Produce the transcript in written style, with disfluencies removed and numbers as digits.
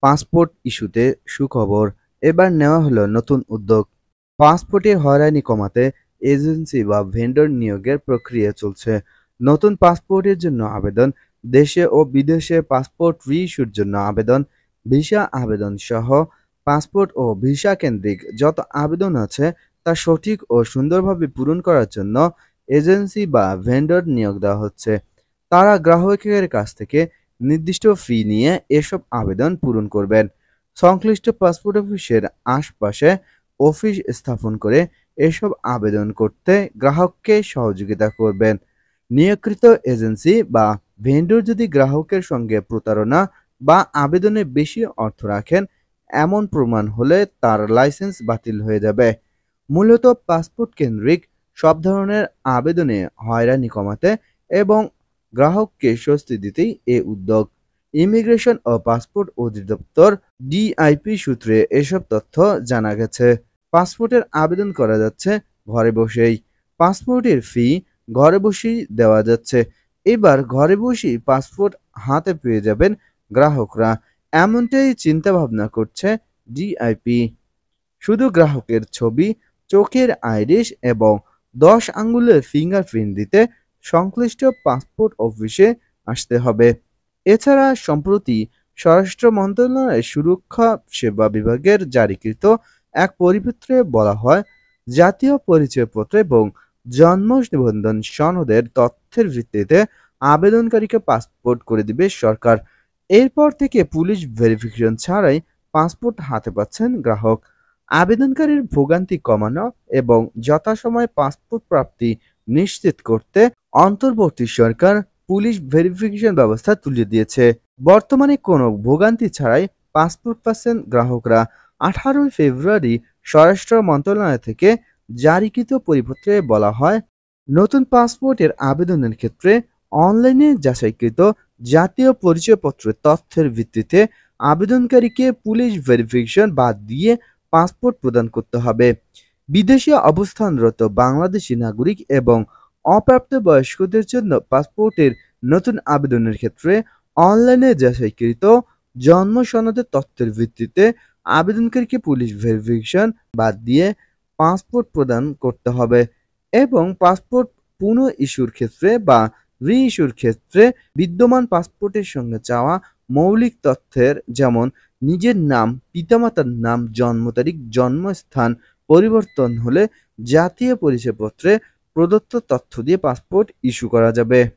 Passport ইস্যুতে সুখবর, এবার নেওয়া হলো নতুন উদ্যোগ। পাসপোর্টের হয়রানি কমাতে এজেন্সি বা ভেন্ডর নিয়োগের প্রক্রিয়া চলছে। নতুন পাসপোর্টের জন্য আবেদন, দেশে ও বিদেশে পাসপোর্ট রি-ইস্যুর জন্য আবেদন, ভিসা আবেদন সহ পাসপোর্ট ও ভিসা কেন্দ্রিক যত আবেদন আছে তা সঠিক ও সুন্দরভাবে পূরণ করার জন্য এজেন্সি বা ভেন্ডর নিয়োগ দেওয়া হচ্ছে। তারা গ্রাহকের কাছ থেকে নির্দিষ্ট ফি নিয়ে এসব আবেদন পূরণ করবেন। সংশ্লিষ্ট পাসপোর্ট অফিসের আশপাশে অফিস স্থাপন করে এসব আবেদন করতে গ্রাহককে সহযোগিতা করবেন। নিয়োগকৃত এজেন্সি বা ভেন্ডর যদি গ্রাহকের সঙ্গে প্রতারণা বা আবেদনে বেশি অর্থ রাখেন, এমন প্রমাণ হলে তার লাইসেন্স বাতিল হয়ে যাবে। মূলত পাসপোর্ট কেন্দ্রিক সব ধরনের আবেদনে হয়রানি কমাতে এবং গ্রাহককে স্বস্তি দিতেই এ উদ্যোগ। ইমিগ্রেশন ও পাসপোর্ট অধিদপ্তর ডিআইপি সূত্রে এসব তথ্য জানা গেছে। পাসপোর্টের আবেদন করা যাচ্ছে ঘরে বসেই। পাসপোর্টের ফি ঘরে বসেই দেওয়া যাচ্ছে। এবার ঘরে বসেই পাসপোর্ট হাতে পেয়ে যাবেন গ্রাহকরা, এমনটাই চিন্তা ভাবনা করছে ডিআইপি। শুধু গ্রাহকের ছবি, চোখের আইরিশ এবং 10 আঙ্গুলের ফিঙ্গারপ্রিন্ট দিতে সংশ্লিষ্ট পাসপোর্ট অফিসে আসতে হবে। এছাড়া সম্প্রতি স্বরাষ্ট্র মন্ত্রণালয়ের সুরক্ষা সেবা বিভাগের জারিকৃত এক পরিপত্রে বলা হয়, জাতীয় পরিচয়পত্র এবং জন্ম নিবন্ধন সনদের তথ্যের ভিত্তিতে আবেদনকারীকে পাসপোর্ট করে দিবে সরকার। এরপর থেকে পুলিশ ভেরিফিকেশন ছাড়াই পাসপোর্ট হাতে পাচ্ছেন গ্রাহক। আবেদনকারীর ভোগান্তি কমানো এবং যথাসময়ে পাসপোর্ট প্রাপ্তি নিশ্চিত করতে অন্তর্বর্তী সরকার পুলিশ ভেরিফিকেশন ব্যবস্থা তুলে দিয়েছে। বর্তমানে কোনো ভোগান্তি ছাড়াই পাসপোর্ট পাচ্ছেন গ্রাহকরা। 18 ফেব্রুয়ারি স্বরাষ্ট্র মন্ত্রণালয় থেকে জারিকৃত পরিপত্রে বলা হয়, নতুন পাসপোর্টের আবেদনের ক্ষেত্রে অনলাইনে যাচাইকৃত জাতীয় পরিচয়পত্রের তথ্যের ভিত্তিতে আবেদনকারীকে পুলিশ ভেরিফিকেশন বাদ দিয়ে পাসপোর্ট প্রদান করতে হবে। বিদেশে অবস্থানরত বাংলাদেশি নাগরিক এবং অপ্রাপ্তবয়স্কদের জন্য পাসপোর্টের নতুন আবেদনের ক্ষেত্রে অনলাইনে যাচাইকৃত জন্ম সনদের তথ্যের ভিত্তিতে আবেদনকারীকে পুলিশ ভেরিফিকেশন বাদ দিয়ে পাসপোর্ট প্রদান করতে হবে এবং পাসপোর্ট পুনঃ ইস্যুর ক্ষেত্রে বা রি-ইস্যুর ক্ষেত্রে বিদ্যমান পাসপোর্টের সঙ্গে চাওয়া মৌলিক তথ্যের যেমন নিজের নাম, পিতামাতার নাম, জন্ম তারিখ, জন্মস্থান পরিবর্তন হলে জাতীয় পরিচয়পত্রে প্রদত্ত তথ্য দিয়ে পাসপোর্ট ইস্যু করা যাবে।